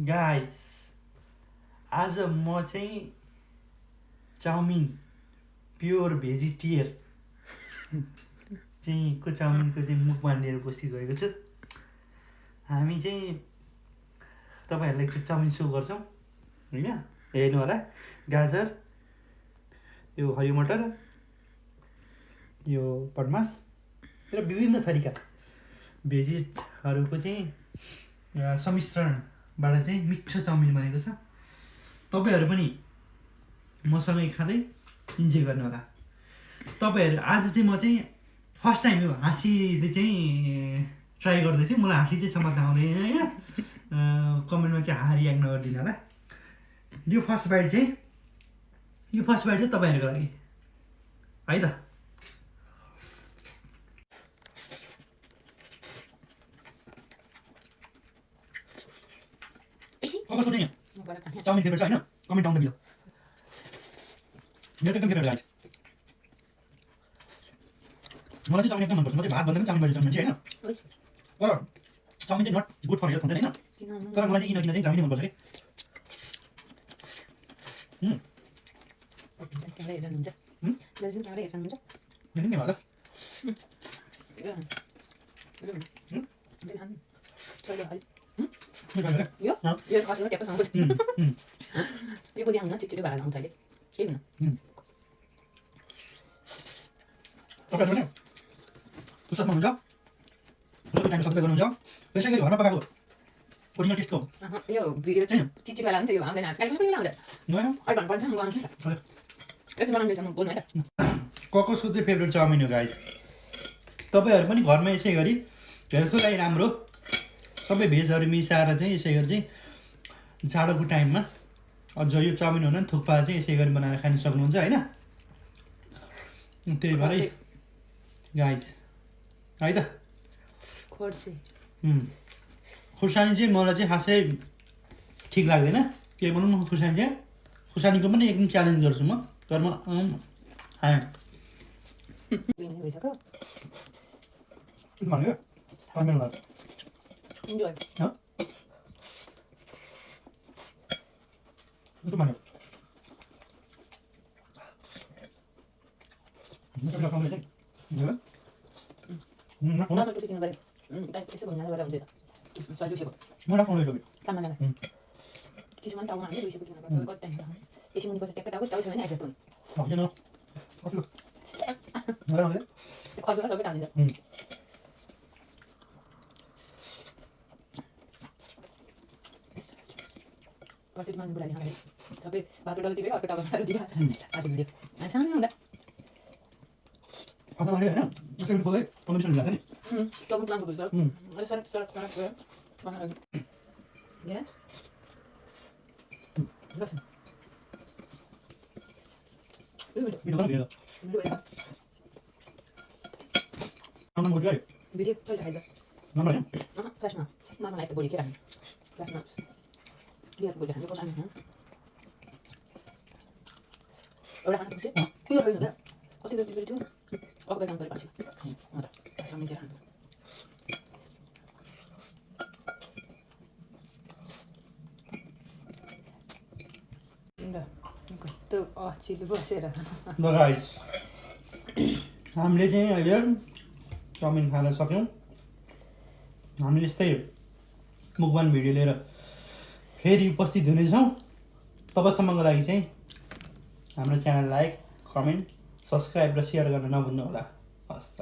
Guys आज म चाहिँ चाउमिन प्योर भेजिटेरियन चाहिँ को चाउमिनको चाहिँ मुखमा लिएर उपस्थित भएको छु। हामी चाहिँ तपाईँहरूलाई एकचोटि चाउमिन सो गर्छौँ होइन, हेर्नु होला। गाजर, यो हरियो मटर, यो पडमास र विभिन्न थरीका भेजिटहरूको चाहिँ सम्मिश्रणबाट चाहिँ मिठो चाउमिन बनेको छ। तपाईँहरू पनि मसँगै खाँदै इन्जोय गर्नु होला। तपाईँहरू आज चाहिँ म चाहिँ फर्स्ट टाइम यो हाँसीले चाहिँ ट्राई गर्दैछु। मलाई हाँसी चाहिँ समात्न आउँदैन होइन, कमेन्टमा चाहिँ रियाक्ट नगरिदिनु होला। यो फर्स्ट बाइट चाहिँ तपाईँहरूको लागि है त। चाउमिन फेभरेट छ होइन, कमेन्ट आउँदा बिलो मेरो एकदम फेभरेट गाइस। मलाई चाहिँ चाउमिन एकदम मनपर्छ। म चाहिँ भातभन्दा पनि चाउमिन बढी मान्छे होइन, तर चाउमिन चाहिँ नट गुड फर हेल्थ भन्दैन होइन, तर मलाई चाहिँ किन चाहिँ चाउमिन मनपर्छ कि। यो पनि आउन चिटचिटो भएर आउँछ अहिले केही हुन्न। तपाईँहरू फुर्सदमा हुनुहुन्छ, फुर्सदको टाइम सबै गर्नुहुन्छ, त्यसै गरी घरमा पकाएको ओरिजिनल टेस्टको यो भिडियो चाहिँ चिटचिटो भएर आउँछ, यो आउँदैन आजकल पनि आउँदैन। अहिले भन्नुपर्छ म गर्नु यति बनाउँदैछ म बोल्नु है त। ककसको चाहिँ फेभरेट चाउमिन हो गाइस। तपाईँहरू पनि घरमा यसै गरी हेल्थको लागि राम्रो सबै भेजहरू मिसाएर चाहिँ यसै गरी चाहिँ जाडोको टाइममा अझ यो चाउमिन हुन थुक्पा चाहिँ यसै गरी बनाएर खान सक्नुहुन्छ होइन। त्यही भएर गाइस है त। खुर्सानी चाहिँ मलाई चाहिँ खासै ठिक लाग्दैन, के भनौँ न। खुर्सानीको पनि एकदम च्यालेन्ज गर्छु म, तर म खाएँ। सबै बाटो डल्लो टिपेको अर्को टाउको दियो आधी भिडियो सानो हुँदा भिडियो चलिरहेको फर्स्टमा मलाई त बोली के राख्ने फर्स्टमा बिहाको बोली खाने खोर्सानी एउटा खाना पुग्छ उयो होइन कति जति छु अगाडि काम गरेपछि म त मिठो खानु त चिल्लो बसेर ल गाइस, हामीले चाहिँ अहिले चाउमिन खान सक्यौँ। हामी यस्तै मुखबान भिडियो लिएर फेरि उपस्थित हुनेछौँ। तबसम्मको लागि चाहिँ हाम्रो च्यानल लाइक, कमेन्ट, सब्सक्राइब र सेयर गर्न नभुल्नु होला। हस् त।